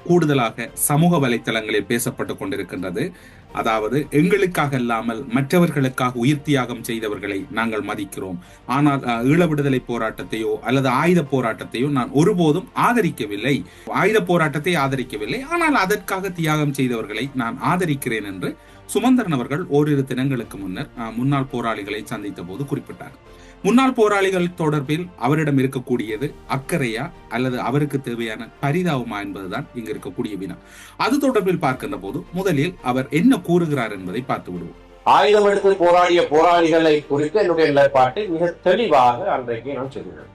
கூடுதலாக சமூக வலைத்தளங்களில் பேசப்பட்டுக் கொண்டிருக்கின்றது. அதாவது எங்களுக்காக இல்லாமல் மற்றவர்களுக்காக உயிர் தியாகம் செய்தவர்களை நாங்கள் மதிக்கிறோம். ஆனால் ஈழ விடுதலை போராட்டத்தையோ அல்லது ஆயுத போராட்டத்தையோ நான் ஒருபோதும் ஆதரிக்கவில்லை. ஆயுத போராட்டத்தை ஆதரிக்கவில்லை, ஆனால் அதற்காக தியாகம் செய்தவர்களை நான் ஆதரிக்கிறேன் என்று சுமந்திரன் அவர்கள் ஓரிரு தினங்களுக்கு முன்னர் முன்னாள் போராளிகளை சந்தித்த போது குறிப்பிட்டார். முன்னாள் போராளிகள் தொடர்பில் அவரிடம் இருக்கக்கூடியது அக்கறையா அல்லது அவருக்கு தேவையான பரிதாபமா என்பதுதான் இங்கு இருக்கக்கூடிய வினா. அது தொடர்பில் பார்க்கின்ற போது முதலில் அவர் என்ன கூறுகிறார் என்பதை பார்த்து விடுவோம். ஆயுதம் எடுத்து போராடிய போராளிகளை குறித்து என்னுடைய நிலைப்பாட்டை மிக தெளிவாக அன்றைக்கு நான் சொல்கிறேன்.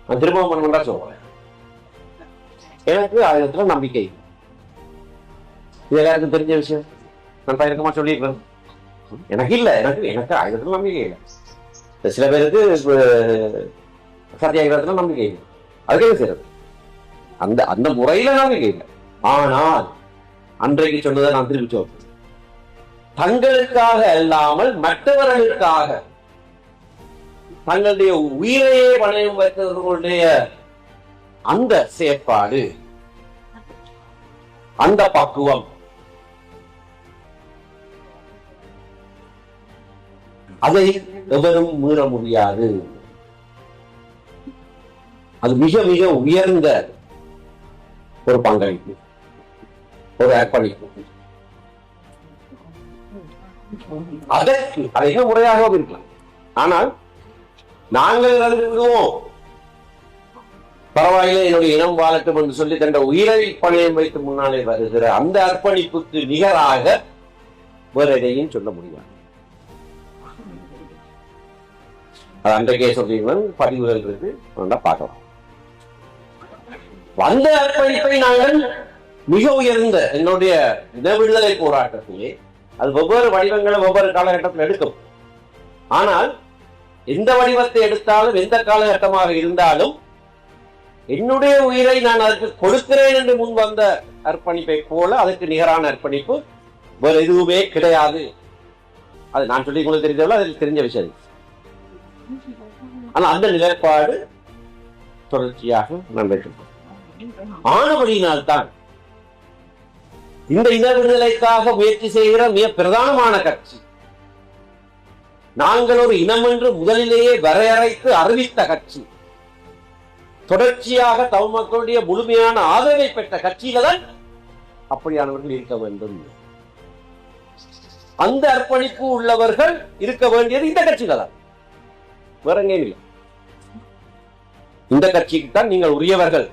நான் திரும்ப சொல்றேன், எனக்கு ஆயுதத்துல நம்பிக்கை. இது எல்லாருக்கும் தெரிஞ்ச விஷயம். நான் பயிரக்கமா சொல்லியிருக்கிறேன், எனக்கு இல்ல, எனக்கு ஆயுதத்துல நம்பிக்கை இல்லை. சில பேருக்கு சத்தியாகிரகத்துல நம்பிக்கை இல்லை. அதுக்கே செய்யறது அந்த முறையில நம்பிக்கை இல்லை. ஆனால் அன்றைக்கு சொன்னதை நான் திருப்பி சொல்றேன், தங்களுக்காக அல்லாமல் மற்றவர்களுக்காக தங்களுடைய உயிரையே பணயம் வைத்தவர்களுடைய அந்த செயற்பாடு, அந்த பக்குவம், அதை எவரும் மீற முடியாது. அது மிக மிக உயர்ந்த ஒரு பங்களிப்பு, ஒரு அர்ப்பணிப்பு. அதற்கு அதிக முறையாக இருக்கலாம். ஆனால் நாங்கள் விடுவோம், பரவாயில்லை என்னுடைய இனம் வாழட்டும் என்று சொல்லி தந்த உயிரை பணையம் வைத்து முன்னாலே வருகிற அந்த அர்ப்பணிப்புக்கு நிகராக வேற எதையும் சொல்ல முடியாது. அது அன்றைக்கே சொல்றீங்க, பதிவுகள் இருக்கு, பார்க்கலாம். அந்த அர்ப்பணிப்பை நாங்கள் மிக உயர்ந்த என்னுடைய இன விடுதலை போராட்டத்திலே அது ஒவ்வொரு வடிவங்களை ஒவ்வொரு காலகட்டத்தில் எடுக்கும். ஆனால் எந்த வடிவத்தை எடுத்தாலும் எந்த காலகட்டமாக இருந்தாலும் என்னுடைய உயிரை நான் அதற்கு கொடுக்கிறேன் என்று முன் வந்த அர்ப்பணிப்பை போல அதற்கு நிகரான அர்ப்பணிப்பு வேற எதுவுமே கிடையாது. அது நான் சொல்லி உங்களுக்கு தெரிஞ்சவள அதில் தெரிஞ்ச விஷயம். ஆனா அந்த நிலைப்பாடு தொடர்ச்சியாக நான் வைத்திருக்கோம். ஆனபடியினால்தான் இந்த இன விடுதலைக்காக முயற்சி செய்கிற மிக பிரதானமான கட்சி, நாங்கள் ஒரு இனம் என்று முதலிலேயே வரையறைத்து அறிவித்த கட்சி, தொடர்ச்சியாக தமிழ் மக்களுடைய முழுமையான ஆதரவை பெற்ற கட்சியில தான் அப்படியானவர்கள் இருக்க வேண்டும். அந்த அர்ப்பணிப்பு உள்ளவர்கள் இருக்க வேண்டியது இந்த கட்சியில தான், வேற எங்கேயும் இல்லை. இந்த கட்சிக்கு தான் நீங்கள் உரியவர்கள்